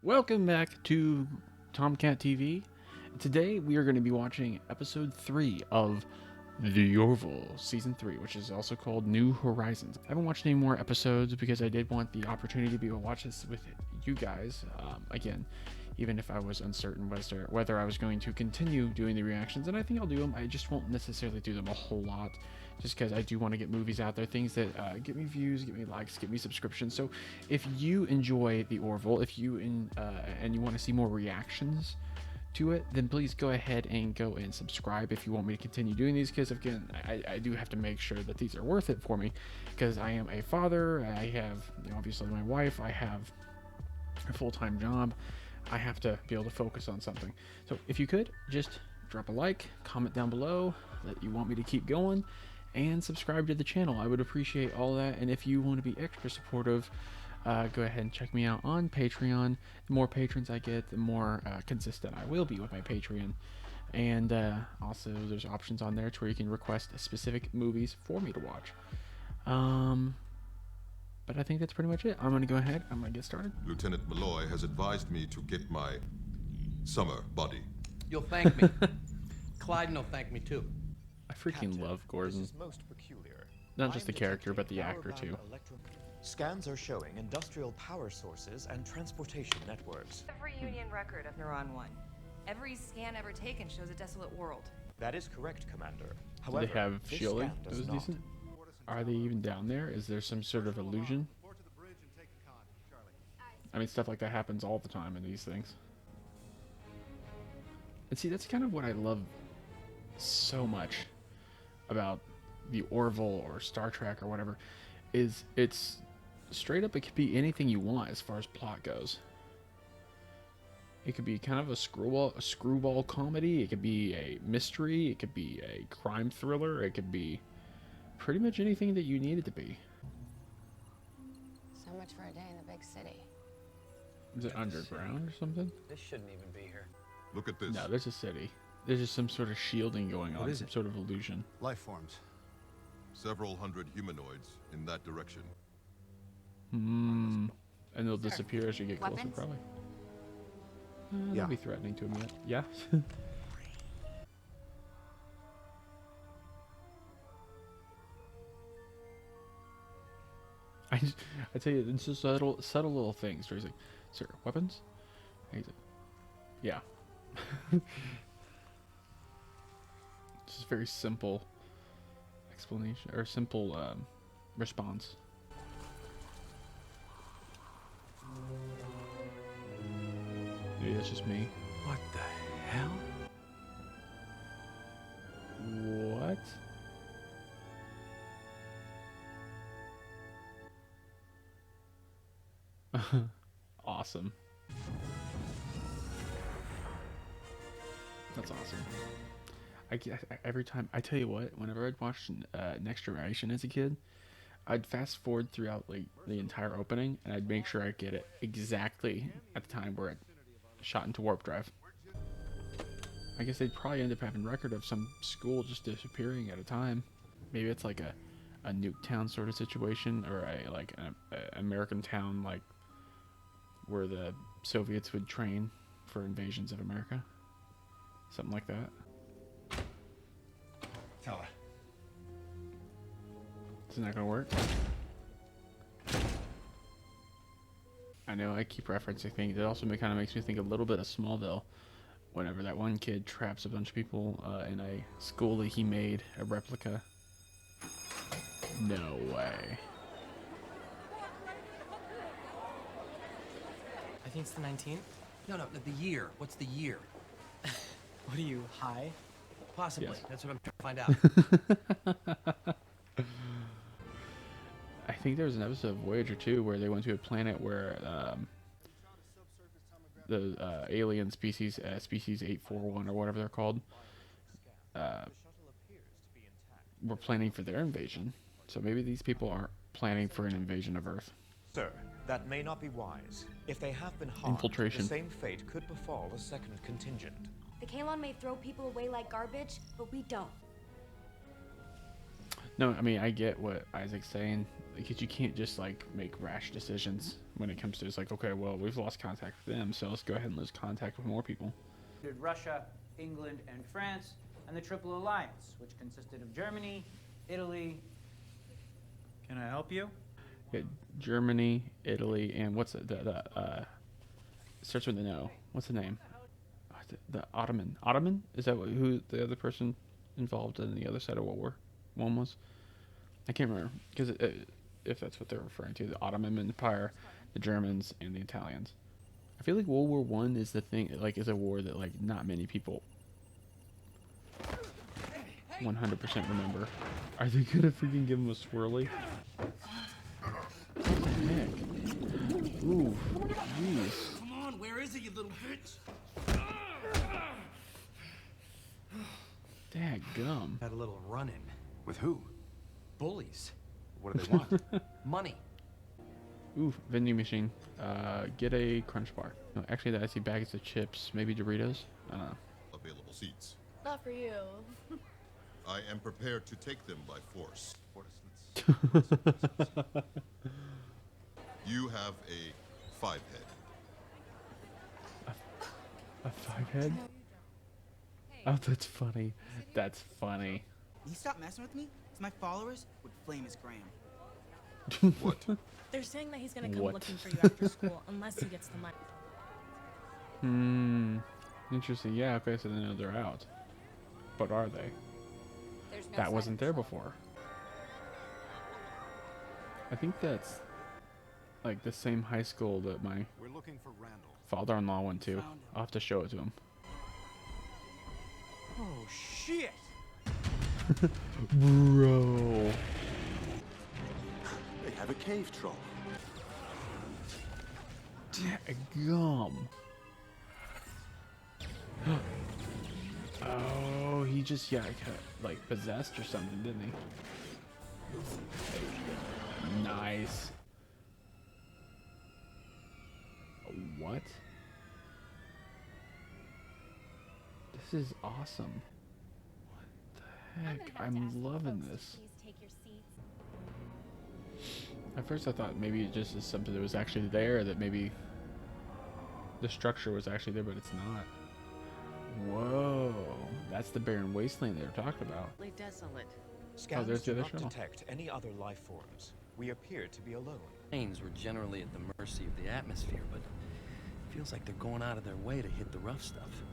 Welcome back to Tomcat TV. Today we are going to be watching episode 3 of The Orville Season 3, which is also called New Horizons. I haven't watched any more episodes because I did want the opportunity to be able to watch this with you guys. Again, even if I was uncertain whether I was going to continue doing the reactions, and I think I'll do them. I just won't necessarily do them a whole lot, just because I do want to get movies out there, things that get me views, get me likes, get me subscriptions. So if you enjoy the Orville, if you and you want to see more reactions to it, then please go ahead and go and subscribe if you want me to continue doing these, because again, I do have to make sure that these are worth it for me, because I am a father. I have, obviously, my wife. I have a full-time job. I have to be able to focus on something. So if you could just drop a like, comment down below that you want me to keep going, and subscribe to the channel. I would appreciate all that. And if you want to be extra supportive, go ahead and check me out on Patreon. The more patrons I get, the more consistent I will be with my Patreon. And also there's options on there to where you can request specific movies for me to watch. But I think that's pretty much it. I'm going to go ahead. I'm going to get started. Lieutenant Malloy has advised me to get my summer body. You'll thank me. Clyden will thank me too. I freaking love Gordon. This is most peculiar. Not just the character, but the actor too. Scans are showing industrial power sources and transportation networks. Every Union record of Neuron 1. Every scan ever taken shows a desolate world. That is correct, Commander. Do However, they have this shielding? scan That does was not. decent. Are they even down there? Is there some sort of illusion? I mean, stuff like that happens all the time in these things. And see, that's kind of what I love so much about the Orville or Star Trek or whatever, is it's straight up, it could be anything you want as far as plot goes. It could be kind of a screwball comedy, it could be a mystery, it could be a crime thriller, it could be pretty much anything that you need it to be. So much for a day in the big city. Is it underground or something? This shouldn't even be here. Look at this. No, there's a city. There's just some sort of shielding going on, is some it? sort of illusion. Life forms. Several hundred humanoids in that direction. And they'll disappear as you get closer, Weapons? probably. Yeah. That'll be threatening to him yet. Yeah. I tell you, it's just subtle little things. Where he's like, "Sir, weapons?" And he's like, "Yeah." Just a very simple explanation or simple response. Maybe that's just me. What the hell? What? Awesome. That's awesome. Every time, I tell you what, whenever I'd watch Next Generation as a kid, I'd fast forward throughout like the entire opening, and I'd make sure I get it exactly at the time where it shot into warp drive. I guess they'd probably end up having record of some school just disappearing at a time. Maybe it's like a Nuketown sort of situation, or an American town, like where the Soviets would train for invasions of America. Something like that. Tell her. Isn't that gonna work? I know I keep referencing things. It also kind of makes me think a little bit of Smallville, whenever that one kid traps a bunch of people in a school that he made a replica. No way. I think it's the 19th. No, the year. What's the year? What are you, high? Possibly. Yes. That's what I'm trying to find out. I think there was an episode of Voyager 2 where they went to a planet where the alien species, species 841 or whatever they're called, were planning for their invasion. So maybe these people are planning for an invasion of Earth. Sir, that may not be wise. If they have been harmed, Infiltration. the same fate could befall a second contingent. The Kalon may throw people away like garbage, but we don't. No, I mean, I get what Isaac's saying, because you can't just like make rash decisions when it comes to, it's like, okay, well, we've lost contact with them, so let's go ahead and lose contact with more people. Russia, England, and France, and the Triple Alliance, which consisted of Germany, Italy. Can I help you? Yeah, Germany, Italy, and what's it? Starts with an O. What's the name? The Ottoman. Ottoman? Is that who the other person involved in the other side of World War One was? I can't remember, because if that's what they're referring to, the Ottoman Empire, the Germans, and the Italians. I feel like World War One is the thing, like, is a war that, like, not many people 100% remember. Are they gonna freaking give him a swirly? What the heck? Ooh, jeez. Come on, where is it, you little bitch? Dadgum. Had a little run-in. With who? Bullies. What do they want? Money. Ooh, vending machine. Get a crunch bar. No, actually, I see bags of chips. Maybe Doritos. I don't know. Available seats. Not for you. I am prepared to take them by force. You have a 5-head. A 5-head? Oh, that's funny. That's funny. You stop messing with me? 'Cause my followers would flame his gram. What? They're saying that he's gonna come What? looking for you after school unless he gets the money. Interesting. Yeah, okay, so they know they're out. But are they? There's no That sign wasn't of there trouble. before. I think that's like the same high school that my We're looking for Randall. father-in-law went to. Found him. I'll have to show it to him. Oh shit! Bro. They have a cave troll. Gum. Oh, he just got like possessed or something, didn't he? Nice. What? This is awesome. What the heck? I'm loving this. Please take your seats. At first I thought maybe it just is something that was actually there, that maybe the structure was actually there, but it's not. Whoa, that's the barren wasteland they were talking about. Scans there's the do other not shuttle. detect any other life forms. We appear to be alone. Planes were generally at the mercy of the atmosphere, but it feels like they're going out of their way to hit the rough stuff.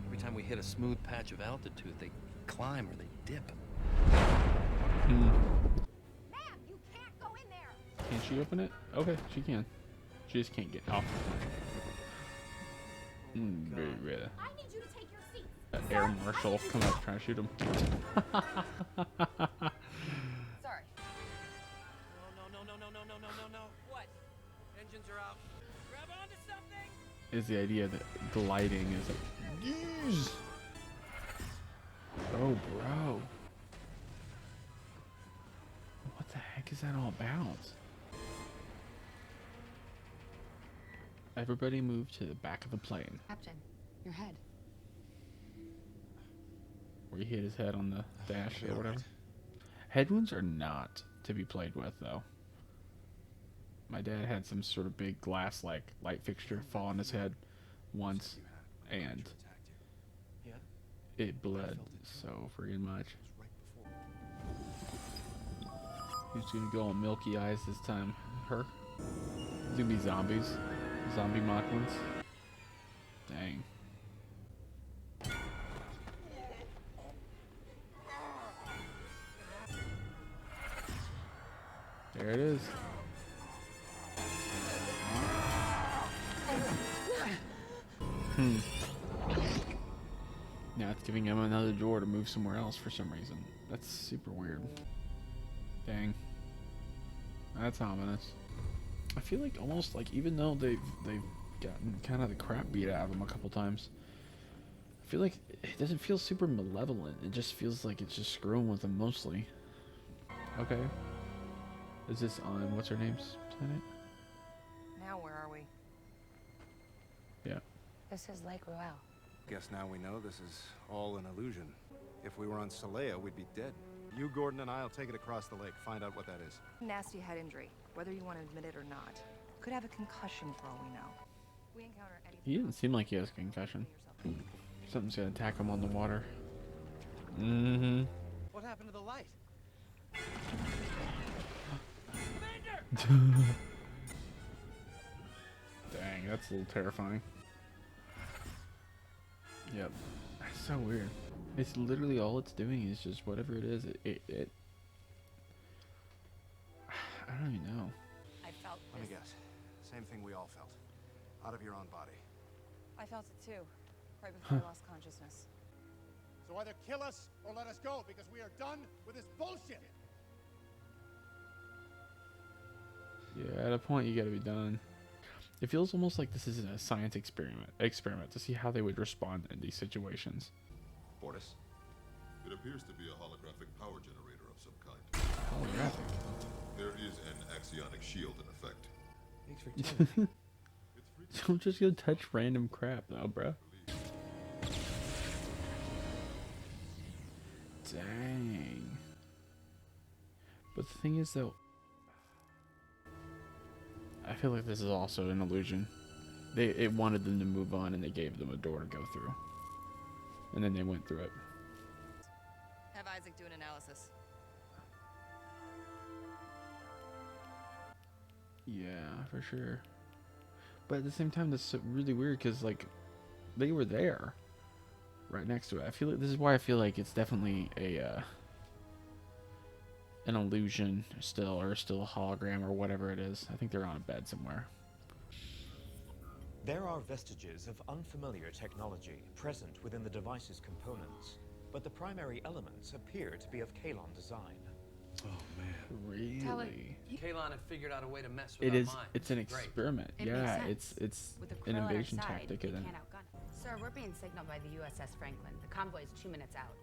Every time we hit a smooth patch of altitude, they climb or they dip. Ma'am, you can't go in there. Can she open it? Okay, she can. She just can't get off. I need you to take your seats. Air marshal come up trying to shoot him. Sorry. No. What? Engines are out. Grab onto something! Is the idea that gliding is like, yes! Oh, bro. What the heck is that all about? Everybody move to the back of the plane. Captain, your head. Where he hit his head on the dash be or all whatever. right. Head wounds are not to be played with, though. My dad had some sort of big glass, like, light fixture fall on his head once, and it bled so friggin' much. He's gonna go on milky eyes this time. Her? It's gonna be zombies. Zombie Mocklins. Dang. There it is. Now it's giving him another door to move somewhere else for some reason. That's super weird. Dang. That's ominous. I feel like almost like, even though they've gotten kind of the crap beat out of them a couple times, I feel like it doesn't feel super malevolent. It just feels like it's just screwing with them mostly. Okay. Is this on what's her name's planet? Now where are we? Yeah. This is Lake Royale. Guess now we know this is all an illusion. If we were on Solea, we'd be dead. You, Gordon, and I'll take it across the lake. Find out what that is. Nasty head injury, whether you want to admit it or not. could have a concussion for all we know. We encounter anything. He didn't seem like he has a concussion. Something's gonna attack him on the water. Mm-hmm. What happened to the light? Dang, that's a little terrifying. Yep. That's so weird. It's literally all it's doing is just whatever it is. It I don't even know. I felt Let me this. guess. Same thing we all felt. Out of your own body. I felt it too, right before I lost consciousness. So either kill us or let us go, because we are done with this bullshit. Yeah, at a point you gotta be done. It feels almost like this is a science experiment to see how they would respond in these situations. Bortus? It appears to be a holographic power generator of some kind. Holographic. There is an axionic shield in effect. Thanks for telling me. It's free Don't just go touch random crap now, bro. Dang. But the thing is, though, I feel like this is also an illusion. It wanted them to move on, and they gave them a door to go through. And then they went through it. Have Isaac do an analysis. Yeah, for sure. But at the same time, that's really weird because, like, they were there, right next to it. I feel like this is why I feel like it's definitely an illusion still, or still a hologram, or whatever it is. I think they're on a bed somewhere. There are vestiges of unfamiliar technology present within the device's components, but the primary elements appear to be of Kalon design. Really? Tell it. Kalon had figured out a way to mess with It our is. minds. It's an Great. experiment. It Yeah, makes sense. it's With the an crow on our invasion side, tactic, we isn't it? can't outgun it. Sir, we're being signaled by the USS Franklin. The convoy is 2 minutes out.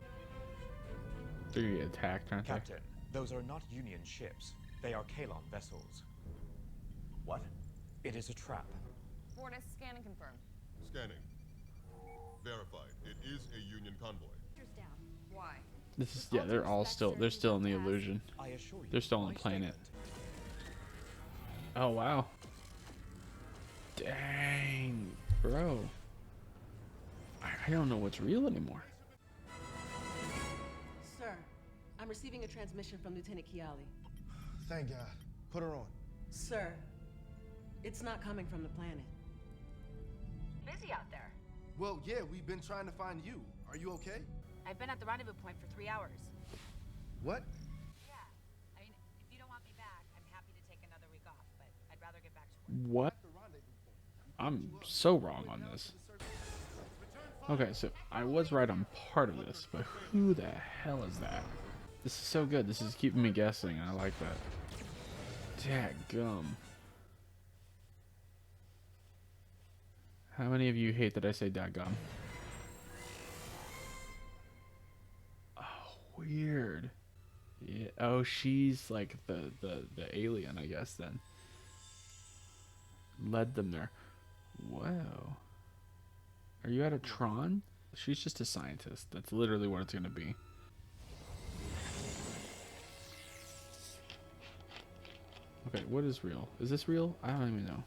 They're gonna get attacked, aren't they? Captain, those are not Union ships. They are Kalon vessels. What? It is a trap. Bortus, scan and confirm. Scanning. Verified. It is a Union convoy. Down. Why? This is they're all still they're still in the illusion. I assure you, They're still on my the planet. statement. Oh wow. Dang, bro. I don't know what's real anymore. Sir, I'm receiving a transmission from Lieutenant Kiali. Thank God. Put her on. Sir, it's not coming from the planet. Busy out there. Well, yeah, we've been trying to find you. Are you okay? I've been at the rendezvous point for 3 hours. What? Yeah. I mean, if you don't want me back, I'm happy to take another week off, but I'd rather get back to work. What? I'm so wrong on this. Okay, so I was right on part of this, but who the hell is that? This is so good. This is keeping me guessing. I like that. Dadgum. How many of you hate that I say dadgum? Oh, weird. Yeah. Oh, she's like the alien, I guess, then. Led them there. Whoa. Are you at a Tron? She's just a scientist. That's literally what it's going to be. Okay, what is real? Is this real? I don't even know.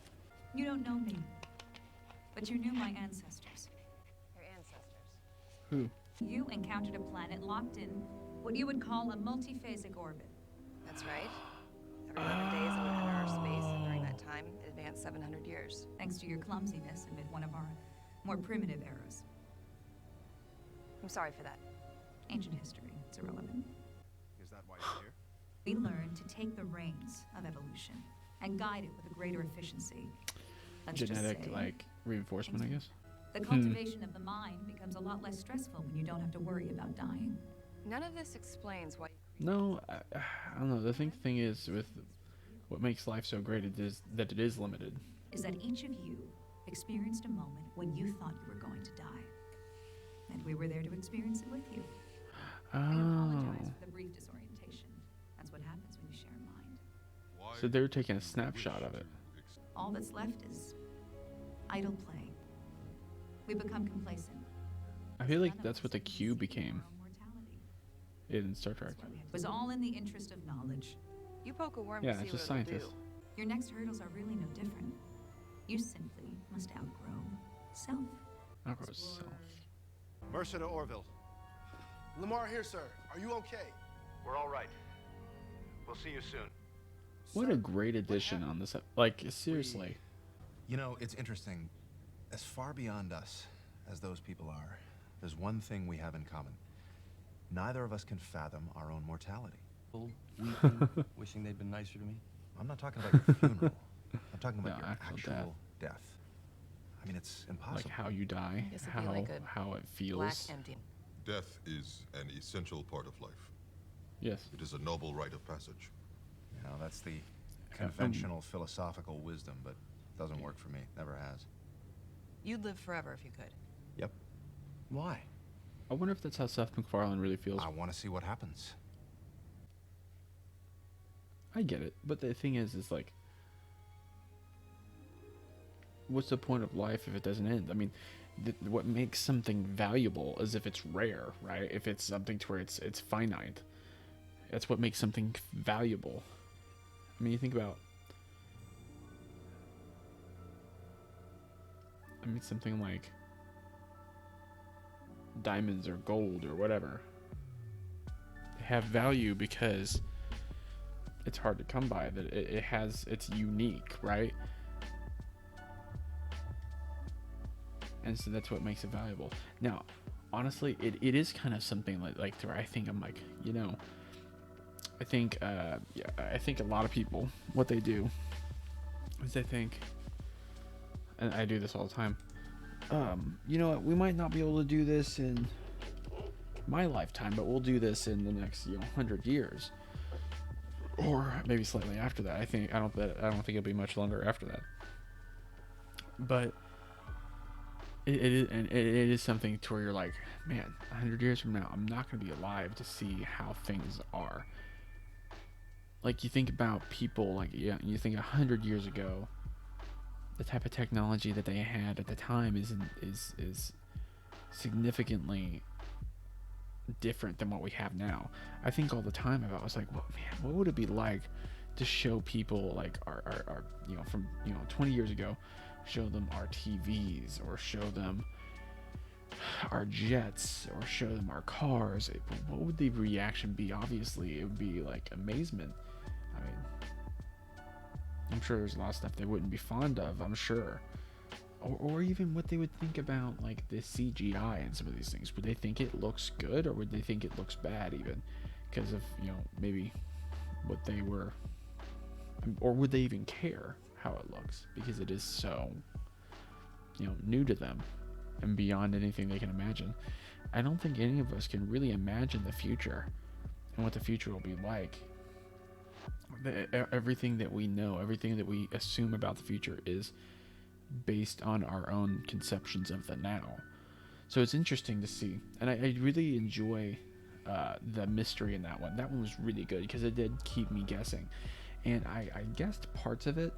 You don't know me, but you knew my ancestors. Your ancestors. Who? You encountered a planet locked in what you would call a multiphasic orbit. That's right. Every 11 days it would enter our space, and during that time, it advanced 700 years. Thanks to your clumsiness amid one of our more primitive eras. I'm sorry for that. Ancient history, it's irrelevant. Is that why you're here? We learned to take the reins of evolution and guide it with a greater efficiency. Let's just Genetic, say, like, reinforcement, I guess? the cultivation of the mind becomes a lot less stressful when you don't have to worry about dying. None of this explains why. No, I don't know. The thing is, with what makes life so great, it is that it is limited. Is that each of you experienced a moment when you thought you were going to die. And we were there to experience it with you. I apologize for the brief disorientation. That's what happens when you share a mind. Why So they're taking a snapshot of it. All that's left is idle play. We become complacent. I feel None like of that's us what the can Q see became our mortality. in Star Trek. It was all in the interest of knowledge. You poke a worm Yeah, to see it's just what it'll scientists. do. Your next hurdles are really no different. You simply must outgrow self. Outgrow self. Mercer to Orville. Lamar here, sir. Are you okay? We're all right. We'll see you soon. What a great addition on this. Like, seriously. You know, it's interesting. As far beyond us as those people are, there's one thing we have in common. Neither of us can fathom our own mortality. Weeping, wishing they'd been nicer to me. I'm not talking about your funeral. I'm talking about No, your actual actual death. I mean, it's impossible. Like how you die, Guess it'd be like a how it Black feels. empty. Death is an essential part of life. Yes. It is a noble rite of passage. You know, that's the conventional philosophical wisdom, but doesn't work for me. Never has. You'd live forever if you could. Yep. Why? I wonder if that's how Seth MacFarlane really feels. I want to see what happens. I get it, but the thing is like, what's the point of life if it doesn't end? I mean, what makes something valuable is if it's rare, right? If it's something to where it's finite. That's what makes something valuable. I mean, you think about, something like diamonds or gold or whatever. They have value because it's hard to come by. That it's unique, right? And so that's what makes it valuable. Now, honestly, it is kind of something like where I think I'm like, you know, I think a lot of people, what they do is they think, and I do this all the time, you know what, we might not be able to do this in my lifetime, but we'll do this in the next 100 years, or maybe slightly after that. I don't think it'll be much longer after that. But it is something to where you're like, man, 100 years from now, I'm not going to be alive to see how things are. Like, you think about people, like, you think 100 years ago, the type of technology that they had at the time is significantly different than what we have now. I think all the time about, I was like, well, man, what would it be like to show people like our from 20 years ago, show them our TVs, or show them our jets, or show them our cars? What would the reaction be? Obviously, it would be like amazement. I mean, I'm sure there's a lot of stuff they wouldn't be fond of, I'm sure. Or even what they would think about, like, the CGI and some of these things. Would they think it looks good, or would they think it looks bad even? Because of, maybe what they were... Or would they even care how it looks? Because it is so, new to them and beyond anything they can imagine. I don't think any of us can really imagine the future and what the future will be like. Everything that we know, everything that we assume about the future is based on our own conceptions of the now. So it's interesting to see, and I really enjoy the mystery in that one. That one was really good because it did keep me guessing, and I guessed parts of it.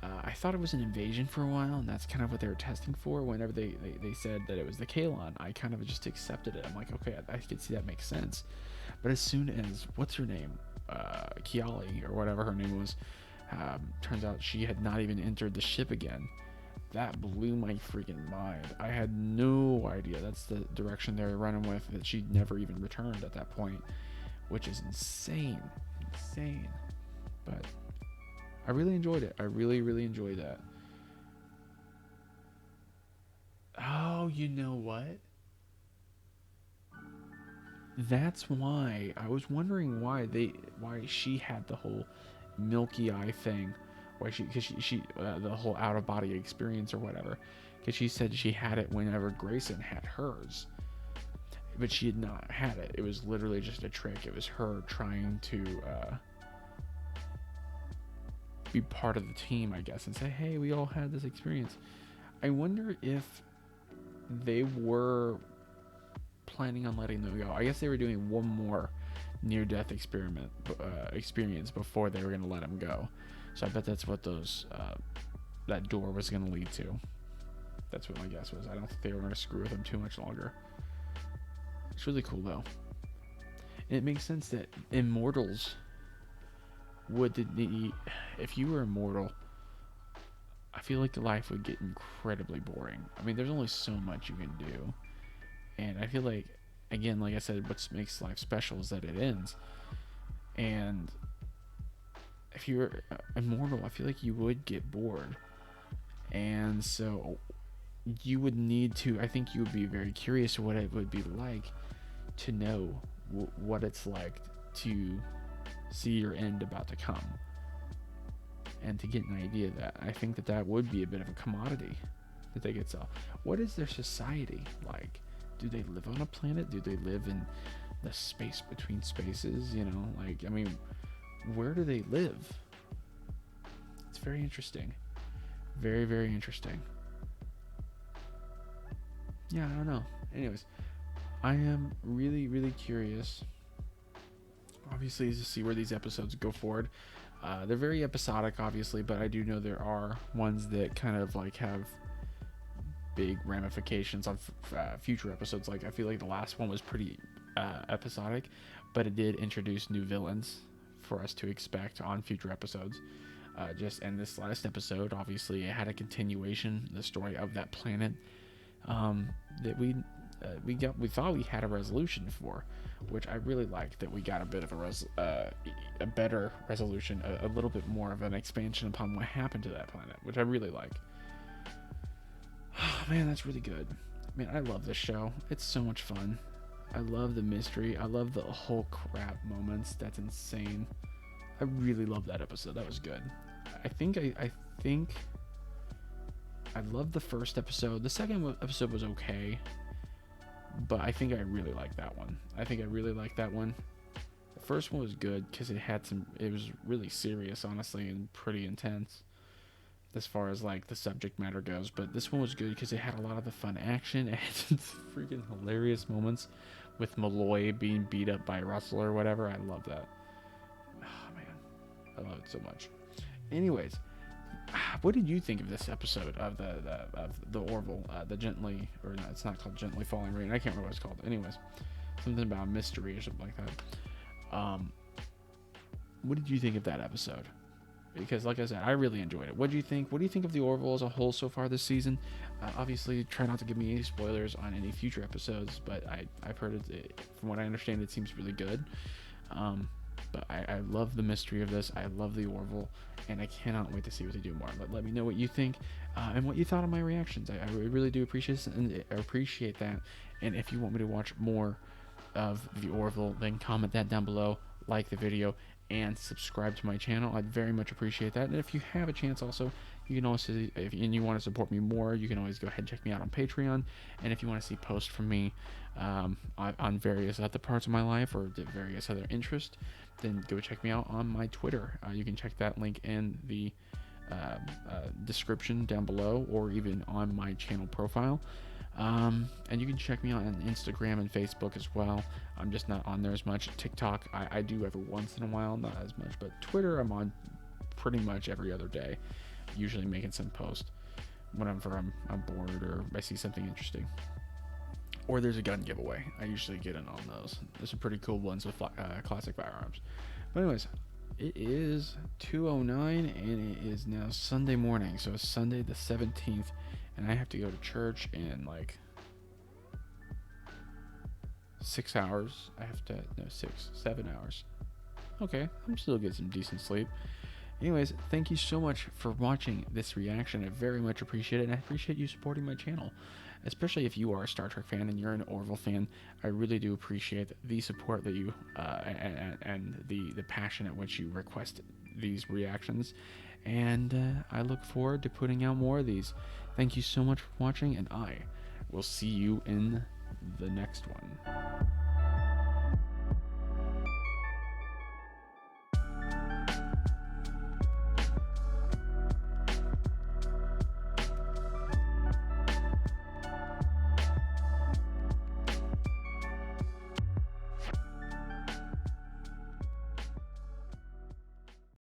I thought it was an invasion for a while, and that's kind of what they were testing for. Whenever they said that it was the Kalon, I kind of just accepted it. I'm like, okay, I could see that makes sense. But as soon as, what's her name, Kiali, or whatever her name was, turns out she had not even entered the ship again. That blew my freaking mind. I had no idea that's the direction they were running with, that she'd never even returned at that point, which is insane. But I really enjoyed it. I really, really enjoyed that. Oh, you know what? That's why I was wondering why she had the whole milky eye thing. Because she the whole out of body experience or whatever. Because she said she had it whenever Grayson had hers, but she had not had it. It was literally just a trick. It was her trying to be part of the team, I guess, and say, hey, we all had this experience. I wonder if they were planning on letting them go. I guess they were doing one more near-death experience before they were going to let him go. So I bet that's what that door was going to lead to. That's what my guess was. I don't think they were going to screw with him too much longer. It's really cool, though. And it makes sense that immortals if you were immortal, I feel like life would get incredibly boring. I mean, there's only so much you can do. And I feel like, again, like I said, what makes life special is that it ends. And if you're immortal, I feel like you would get bored. And so you would need to, I think you would be very curious what it would be like to know what it's like to see your end about to come. And to get an idea of that, I think that would be a bit of a commodity that they could sell. What is their society like? Do they live on a planet? Do they live in the space between spaces? You know, like, I mean, where do they live? It's very interesting. Very, very interesting. Yeah, I don't know. Anyways, I am really, really curious, obviously, to see where these episodes go forward. They're very episodic, obviously, but I do know there are ones that kind of like have big ramifications on future episodes. Like, I feel like the last one was pretty episodic, but it did introduce new villains for us to expect on future episodes. And this last episode, obviously, it had a continuation, the story of that planet that we thought we had a resolution for, which I really liked, that we got a bit of a better resolution, a little bit more of an expansion upon what happened to that planet, which I really like. Oh, man, that's really good. Man, I love this show. It's so much fun. I love the mystery. I love the whole crap moments. That's insane. I really love that episode. That was good. I think I loved the first episode. The second episode was okay, but I think I really liked that one. The first one was good because it was really serious, honestly, and pretty intense as far as like the subject matter goes. But this one was good because it had a lot of the fun action. It had some freaking hilarious moments with Malloy being beat up by Russell or whatever. I love that. Oh man, I love it so much. Anyways, what did you think of this episode of the Orville, the gently, or no, it's not called Gently Falling Rain. I can't remember what it's called. Anyways, something about mystery or something like that. What did you think of that episode? Because, like I said, I really enjoyed it. What do you think? What do you think of the Orville as a whole so far this season? Obviously, try not to give me any spoilers on any future episodes, but I've heard it, from what I understand, it seems really good. But I love the mystery of this. I love the Orville, and I cannot wait to see what they do more. But let me know what you think and what you thought of my reactions. I really do appreciate that. And if you want me to watch more of the Orville, then comment that down below, like the video, and subscribe to my channel. I'd very much appreciate that. And if you have a chance also, you can also, and you want to support me more, you can always go ahead and check me out on Patreon. And if you want to see posts from me on various other parts of my life or various other interests, then go check me out on my Twitter. You can check that link in the description down below, or even on my channel profile. And you can check me out on Instagram and Facebook as well. I'm just not on there as much. TikTok, I do every once in a while, not as much. But Twitter, I'm on pretty much every other day, usually making some post whenever I'm bored or I see something interesting. Or there's a gun giveaway. I usually get in on those. There's some pretty cool ones with classic firearms. But anyways, it is 2:09 and it is now Sunday morning. So it's Sunday the 17th. And I have to go to church in like 6 hours. 7 hours. Okay, I'm still getting some decent sleep. Anyways, thank you so much for watching this reaction. I very much appreciate it, and I appreciate you supporting my channel. Especially if you are a Star Trek fan and you're an Orville fan, I really do appreciate the support that you and the passion at which you request these reactions. And I look forward to putting out more of these. Thank you so much for watching, and I will see you in the next one.